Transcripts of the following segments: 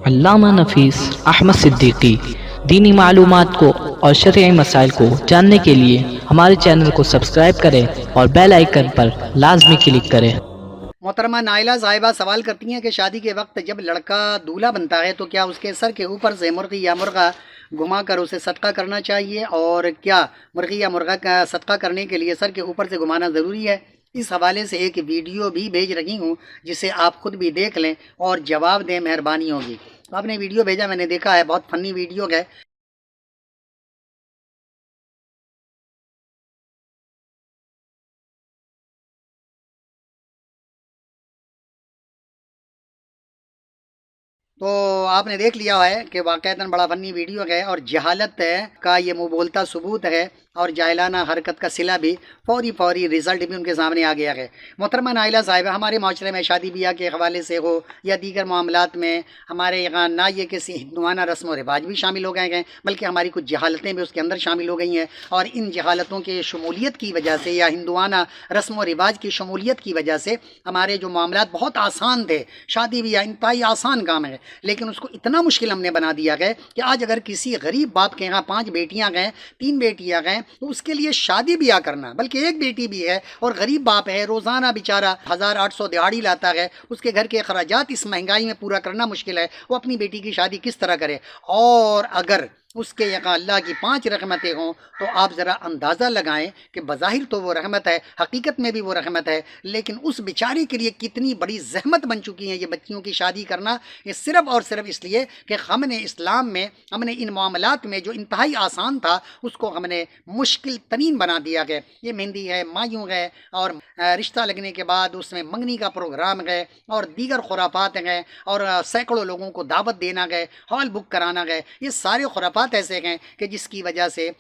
علامہ نفیس احمد صدیقی دینی معلومات کو اور شرعی مسائل کو جاننے کے لیے ہمارے چینل کو سبسکرائب کریں اور بیل آئیکن پر لازمی کلک کریں۔ محترمہ نائلہ صاحبہ سوال کرتی ہیں کہ شادی کے وقت جب لڑکا دولہا بنتا ہے تو کیا اس کے سر کے اوپر سے مرغی یا مرغا گھما کر اسے صدقہ کرنا چاہیے، اور کیا مرغی یا مرغا کا صدقہ کرنے کے لیے سر کے اوپر سے گھمانا ضروری ہے؟ اس حوالے سے ایک ویڈیو بھی بھیج رہی ہوں جسے آپ خود بھی دیکھ لیں اور جواب دیں، مہربانی ہوگی۔ آپ نے ویڈیو بھیجا، میں نے دیکھا ہے، بہت فنی ویڈیو ہے۔ تو آپ نے دیکھ لیا ہے کہ واقعتاً بڑا فنی ویڈیو ہے، اور جہالت کا یہ منہ بولتا ثبوت ہے، اور جاہلانہ حرکت کا صلہ بھی، فوری رزلٹ بھی ان کے سامنے آ گیا ہے۔ محترمہ نائلہ صاحبہ، ہمارے معاشرے میں شادی بیاہ کے حوالے سے ہو یا دیگر معاملات میں ہمارے یہاں نہ یہ کسی ہندوانہ رسم و رواج بھی شامل ہو گئے ہیں، بلکہ ہماری کچھ جہالتیں بھی اس کے اندر شامل ہو گئی ہیں، اور ان جہالتوں کے شمولیت کی وجہ سے یا ہندوانہ رسم و رواج کی شمولیت کی وجہ سے ہمارے جو معاملات بہت آسان تھے، شادی بیاہ انتہائی آسان کام ہے، لیکن اس کو اتنا مشکل ہم نے بنا دیا ہے کہ آج اگر کسی غریب باپ کے یہاں 5 بیٹیاں گئیں، 3 بیٹیاں گئیں، تو اس کے لیے شادی بیاہ کرنا، بلکہ ایک بیٹی بھی ہے اور غریب باپ ہے، روزانہ بیچارہ 1800 دہاڑی لاتا ہے، اس کے گھر کے اخراجات اس مہنگائی میں پورا کرنا مشکل ہے، وہ اپنی بیٹی کی شادی کس طرح کرے؟ اور اگر اس کے یہاں اللہ کی 5 رحمتیں ہوں تو آپ ذرا اندازہ لگائیں کہ بظاہر تو وہ رحمت ہے، حقیقت میں بھی وہ رحمت ہے، لیکن اس بیچاری کے لیے کتنی بڑی زحمت بن چکی ہے یہ بچیوں کی شادی کرنا، یہ صرف اور صرف اس لیے کہ ہم نے اسلام میں، ہم نے ان معاملات میں جو انتہائی آسان تھا اس کو ہم نے مشکل ترین بنا دیا ہے۔ یہ مہندی ہے، مایوں ہے، اور رشتہ لگنے کے بعد اس میں منگنی کا پروگرام ہے، اور دیگر خرافات ہیں، اور سینکڑوں لوگوں کو دعوت دینا ہے، ہال بک کرانا ہے، یہ سارے خرافات ایسے ہیں کہ جس کی وجہ سے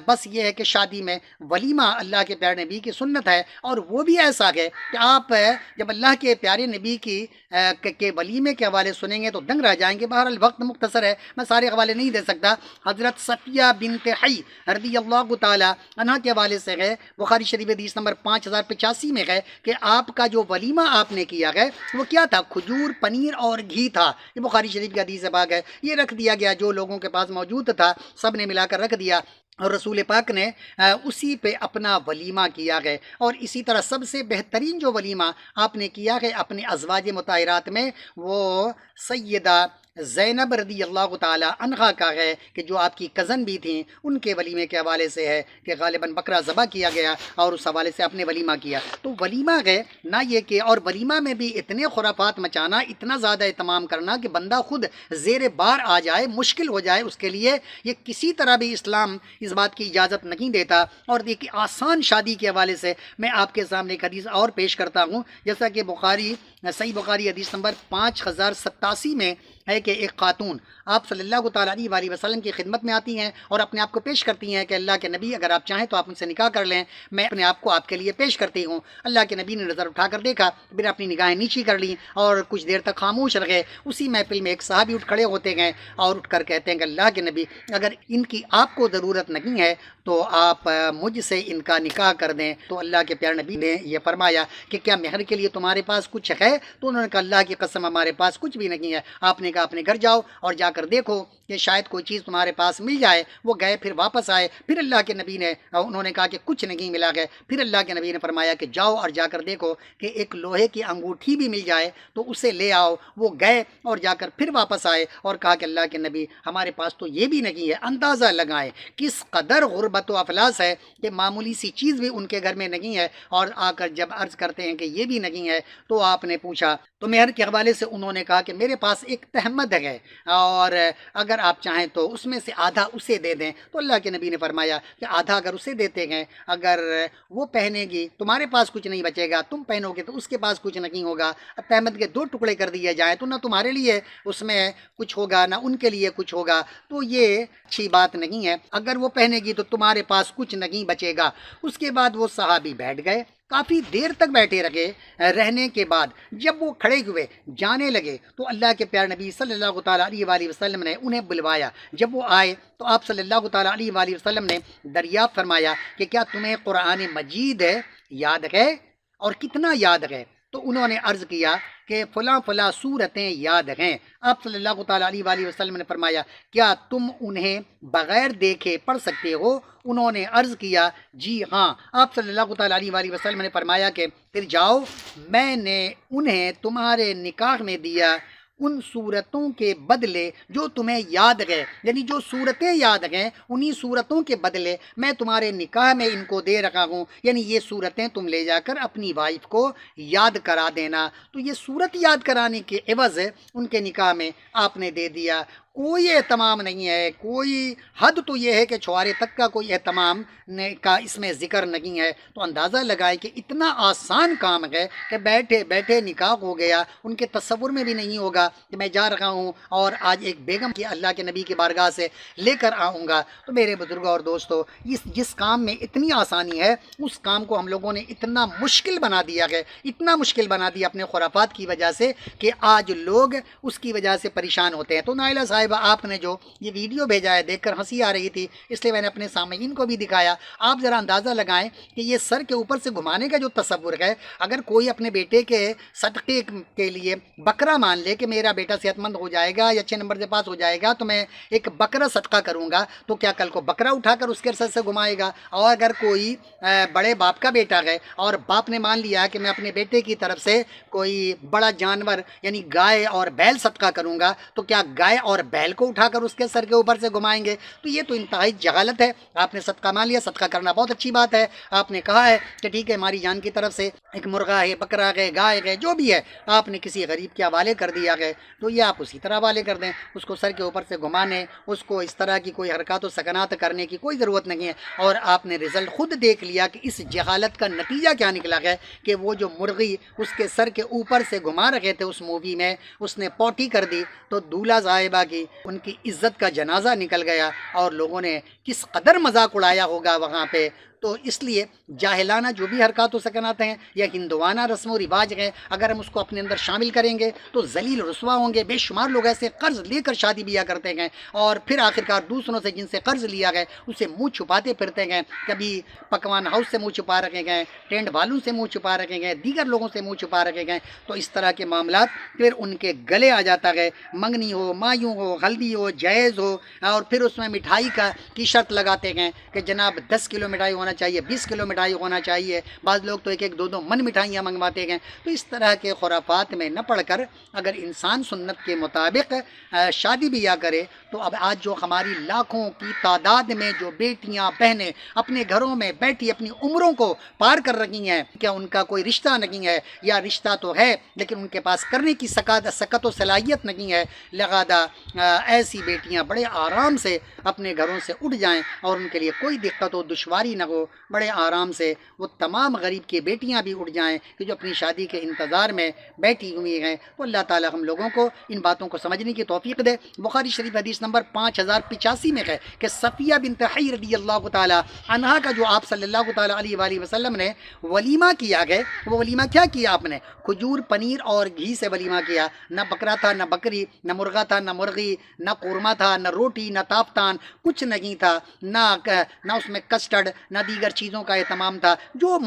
بس یہ ہے کہ شادی میں ولیمہ اللہ کے پیارے نبی کی سنت ہے، اور وہ بھی ایسا ہے کہ آپ جب اللہ کے پیارے نبی کے ولیمے کے حوالے سنیں گے تو دنگ رہ جائیں گے۔ بہرحال وقت مختصر ہے، میں سارے حوالے نہیں دے سکتا۔ حضرت صفیہ بنت حی رضی اللہ تعالی عنہ کے حوالے سے ہے، بخاری شریف حدیث نمبر 5085 میں ہے کہ آپ کا جو ولیمہ آپ نے کیا ہے وہ کیا تھا؟ کھجور، پنیر اور گھی تھا۔ یہ بخاری شریف کی حدیث پاک ہے، یہ رکھ دیا گیا، جو لوگوں کے پاس موجود تھا سب نے ملا کر رکھ دیا، اور رسول پاک نے اسی پہ اپنا ولیمہ کیا ہے۔ اور اسی طرح سب سے بہترین جو ولیمہ آپ نے کیا ہے اپنے ازواج مطہرات میں، وہ سیدہ زینب رضی اللہ تعالی عنہا کا ہے، کہ جو آپ کی کزن بھی تھیں، ان کے ولیمے کے حوالے سے ہے کہ غالباً بکرا ذبح کیا گیا اور اس حوالے سے آپ نے ولیمہ کیا۔ تو ولیمہ ہے نہ یہ کہ، اور ولیمہ میں بھی اتنے خرافات مچانا، اتنا زیادہ اہتمام کرنا کہ بندہ خود زیر بار آ جائے، مشکل ہو جائے اس کے لیے، یہ کسی طرح بھی اسلام اس بات کی اجازت نہیں دیتا۔ اور دیکھیے آسان شادی کے حوالے سے میں آپ کے سامنے ایک حدیث اور پیش کرتا ہوں، جیسا کہ صحیح بخاری حدیث نمبر 5087 میں ہے کہ ایک خاتون آپ صلی اللہ تعالیٰ علیہ وسلم کی خدمت میں آتی ہیں اور اپنے آپ کو پیش کرتی ہیں کہ اللہ کے نبی، اگر آپ چاہیں تو آپ ان سے نکاح کر لیں، میں اپنے آپ کو آپ کے لیے پیش کرتی ہوں۔ اللہ کے نبی نے نظر اٹھا کر دیکھا، پھر اپنی نگاہیں نیچی کر لیں اور کچھ دیر تک خاموش رہے۔ اسی محفل میں ایک صحابی اٹھ کھڑے ہوتے ہیں اور اٹھ کر کہتے ہیں کہ اللہ کے نبی، اگر ان کی آپ کو ضرورت نہیں ہے تو آپ مجھ سے ان کا نکاح کر دیں۔ تو اللہ کے پیارے نبی نے یہ فرمایا کہ کیا مہر کے لیے تمہارے پاس کچھ ہے؟ تو انہوں نے کہا اللہ کی قسم ہمارے پاس کچھ بھی نہیں ہے۔ آپ نے کہا اپنے گھر جاؤ اور جا کر دیکھو کہ شاید کوئی چیز تمہارے پاس مل جائے۔ وہ گئے، پھر واپس آئے، پھر اللہ کے نبی نے، انہوں نے کہا کہ کچھ نہیں ملا ہے۔ پھر اللہ کے نبی نے فرمایا کہ جاؤ اور جا کر دیکھو کہ ایک لوہے کی انگوٹھی بھی مل جائے تو اسے لے آؤ۔ وہ گئے اور جا کر پھر واپس آئے اور کہا کہ اللہ کے نبی ہمارے پاس تو یہ بھی نہیں ہے۔ اندازہ لگائیں کس قدر غربت و افلاس ہے کہ معمولی سی چیز بھی ان کے گھر میں نہیں ہے، اور آ کر جب عرض کرتے ہیں کہ یہ بھی نہیں ہے تو آپ نے پوچھا، تو مہر کے حوالے سے انہوں نے کہا کہ میرے پاس ایک تہمد ہے، اور اگر آپ چاہیں تو اس میں سے آدھا اسے دے دیں۔ تو اللہ کے نبی نے فرمایا کہ آدھا اگر اسے دیتے ہیں، اگر وہ پہنے گی تمہارے پاس کچھ نہیں بچے گا، تم پہنو گے تو اس کے پاس کچھ نہیں ہوگا۔ تہمد کے 2 ٹکڑے کر دیے جائیں تو نہ تمہارے لیے اس میں کچھ ہوگا نہ ان کے لیے کچھ ہوگا، تو یہ اچھی بات نہیں ہے۔ اگر وہ پہنے گی تو تمہارے پاس کچھ نہیں بچے گا۔ اس کے بعد وہ صحابی بیٹھ گئے، کافی دیر تک بیٹھے رہنے کے بعد جب وہ کھڑے ہوئے جانے لگے تو اللہ کے پیارے نبی صلی اللہ تعالیٰ علیہ وسلم نے انہیں بلوایا۔ جب وہ آئے تو آپ صلی اللہ تعالیٰ علیہ وسلم نے دریافت فرمایا کہ کیا تمہیں قرآن مجید یاد ہے، اور کتنا یاد ہے؟ تو انہوں نے عرض کیا کہ فلاں فلاں صورتیں یاد ہیں۔ آپ صلی اللہ تعالیٰ علیہ وآلہ وسلم نے فرمایا کیا تم انہیں بغیر دیکھے پڑھ سکتے ہو؟ انہوں نے عرض کیا جی ہاں۔ آپ صلی اللہ تعالیٰ علیہ وآلہ وسلم نے فرمایا کہ پھر جاؤ، میں نے انہیں تمہارے نکاح میں دیا ان صورتوں کے بدلے جو تمہیں یاد گئے، یعنی جو صورتیں یاد گئیں انہی صورتوں کے بدلے میں تمہارے نکاح میں ان کو دے رکھا ہوں، یعنی یہ صورتیں تم لے جا کر اپنی وائف کو یاد کرا دینا۔ تو یہ صورت یاد کرانے کے عوض ان کے نکاح میں آپ نے دے دیا۔ کوئی اہتمام نہیں ہے، کوئی حد تو یہ ہے کہ چھوارے تک کا کوئی اہتمام کا اس میں ذکر نہیں ہے۔ تو اندازہ لگائے کہ اتنا آسان کام ہے کہ بیٹھے بیٹھے نکاح ہو گیا، ان کے تصور میں بھی نہیں ہوگا کہ میں جا رہا ہوں اور آج ایک بیگم کی اللہ کے نبی کی بارگاہ سے لے کر آؤں گا۔ تو میرے بزرگوں اور دوستو، جس کام میں اتنی آسانی ہے اس کام کو ہم لوگوں نے اتنا مشکل بنا دیا ہے، اتنا مشکل بنا دیا اپنے خرافات کی وجہ سے کہ آج لوگ اس کی وجہ سے پریشان ہوتے ہیں۔ تو نائلہ صاحب آپ نے جو یہ ویڈیو بھیجا ہے دیکھ کر ہنسی آ رہی تھی، اس لیے میں نے اپنے سامعین کو بھی دکھایا۔ آپ ذرا اندازہ لگائیں کہ یہ سر کے اوپر سے گھمانے کا جو تصور ہے، اگر کوئی اپنے بیٹے کے صدقے کے لیے بکرا مان لے کہ میرا بیٹا صحت مند ہو جائے گا یا اچھے نمبر سے پاس ہو جائے گا تو میں ایک بکرا صدقہ کروں گا، تو کیا کل کو بکرا اٹھا کر اس کے سر سے گھمائے گا؟ اور اگر کوئی بڑے باپ کا بیٹا ہے اور باپ نے مان لیا کہ میں اپنے بیٹے کی طرف سے کوئی بڑا جانور یعنی گائے اور بیل صدقہ کروں گا، تو کیا گائے اور بیل کو اٹھا کر اس کے سر کے اوپر سے گھمائیں گے؟ تو یہ تو انتہائی جہالت ہے۔ آپ نے صدقہ مان لیا، صدقہ کرنا بہت اچھی بات ہے، آپ نے کہا ہے کہ ٹھیک ہے ہماری جان کی طرف سے ایک مرغا ہے، بکرا ہے، گائے ہے، جو بھی ہے آپ نے کسی غریب کے حوالے کر دیا ہے، تو یہ آپ اسی طرح حوالے کر دیں۔ اس کو سر کے اوپر سے گھمانے، اس کو اس طرح کی کوئی حرکات و سکنات کرنے کی کوئی ضرورت نہیں ہے۔ اور آپ نے رزلٹ خود دیکھ لیا کہ اس جہالت کا نتیجہ کیا نکلا ہے کہ وہ جو مرغی اس کے سر کے اوپر سے گھما رکھے تھے اس مووی میں، اس نے پوٹی کر دی، تو دولہا صاحبہ کی ان کی عزت کا جنازہ نکل گیا اور لوگوں نے کس قدر مذاق اڑایا ہوگا وہاں پہ۔ تو اس لیے جاہلانہ جو بھی حرکات و سکنات ہیں یا ہندوانہ رسم و رواج ہیں، اگر ہم اس کو اپنے اندر شامل کریں گے تو ذلیل رسوا ہوں گے۔ بے شمار لوگ ایسے قرض لے کر شادی بیاہ کرتے ہیں اور پھر آخرکار دوسروں سے جن سے قرض لیا گئے اسے منہ چھپاتے پھرتے ہیں، کبھی پکوان ہاؤس سے منہ چھپا رکھے گئے، ٹینٹ والوں سے منہ چھپا رکھے گئے، دیگر لوگوں سے منہ چھپا رکھے گئے۔ تو اس طرح کے معاملات پھر ان کے گلے آ جاتا ہے، منگنی ہو، مایوں ہو، ہلدی ہو، جہیز ہو، اور پھر اس میں مٹھائی کی شرط لگاتے ہیں کہ جناب 10 کلو مٹھائی ہونا چاہیے، 20 کلو مٹھائی ہونا چاہیے، بعض لوگ تو 1-1 2-2 من مٹھائیاں منگواتے ہیں۔ تو اس طرح کے خرافات میں نہ پڑھ کر اگر انسان سنت کے مطابق شادی بیاہ کرے تو اب آج جو ہماری لاکھوں کی تعداد میں جو بیٹیاں بہنیں اپنے گھروں میں بیٹھی اپنی عمروں کو پار کر رہی ہیں، کیا ان کا کوئی رشتہ نہیں ہے یا رشتہ تو ہے لیکن ان کے پاس کرنے کی سکت و صلاحیت نہیں ہے؟ لہذا ایسی بیٹیاں بڑے آرام سے اپنے گھروں سے اٹھ جائیں اور ان کے لیے کوئی دقت و دشواری نہ ہو، بڑے آرام سے وہ تمام غریب کی بیٹیاں بھی اٹھ جائیں کہ جو اپنی شادی کے انتظار میں بیٹھی ہوئی ہیں۔ تو اللہ تعالی ہم لوگوں کو ان باتوں کو سمجھنے کی توفیق دے۔ بخاری شریف حدیث نمبر 5085 میں ہے کہ صفیہ بنت حی رضی اللہ تعالی عنہا کا جو آپ صلی اللہ تعالی علیہ وآلہ وسلم نے ولیمہ کیا ہے، وہ ولیمہ کیا کیا آپ نے؟ کھجور، پنیر اور گھی سے ولیمہ کیا۔ نہ بکرا تھا، نہ بکری، نہ مرغا تھا، نہ مرغی، نہ قورمہ تھا، نہ روٹی، نہ تافتان، کچھ نہیں تھا، نہ اس میں کسٹرڈ، نہ دیگر چیزوں کا اہتمام تھا۔ جو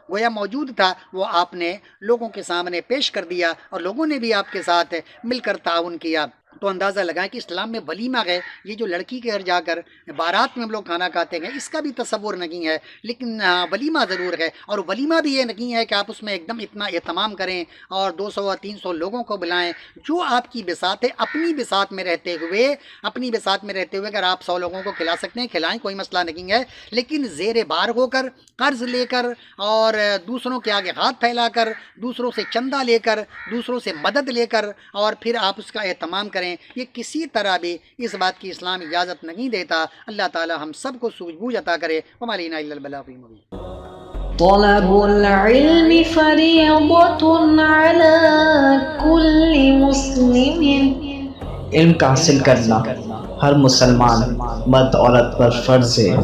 گویا موجود تھا وہ آپ نے لوگوں کے سامنے پیش کر دیا اور لوگوں نے بھی آپ کے ساتھ مل کر تعاون کیا۔ تو اندازہ لگائیں کہ اسلام میں ولیمہ ہے، یہ جو لڑکی کے گھر جا کر بارات میں ہم لوگ کھانا کھاتے ہیں اس کا بھی تصور نہیں ہے، لیکن ولیمہ ضرور ہے۔ اور ولیمہ بھی یہ نہیں ہے کہ آپ اس میں ایک دم اتنا اہتمام کریں اور 200 اور 300 لوگوں کو بلائیں۔ جو آپ کی بساط ہے، اپنی بساط میں رہتے ہوئے اگر آپ 100 لوگوں کو کھلا سکتے ہیں کھلائیں، کوئی مسئلہ نہیں ہے، لیکن زیر بار ہو کر، قرض لے کر اور دوسروں کے آگے ہاتھ پھیلا کر، دوسروں سے چندہ لے کر، دوسروں سے مدد لے کر اور پھر آپ اس کا اہتمام کریں، یہ کسی طرح بھی اس بات کی اسلام اجازت نہیں دیتا۔ اللہ تعالی ہم سب کو سوجھ بوجھ عطا کرے۔ وما علینا الا البلاغ المبین۔ طلب العلم فریضۃ علی کل مسلم، علم کا حاصل کرنا ہر مسلمان مرد عورت پر فرض ہے۔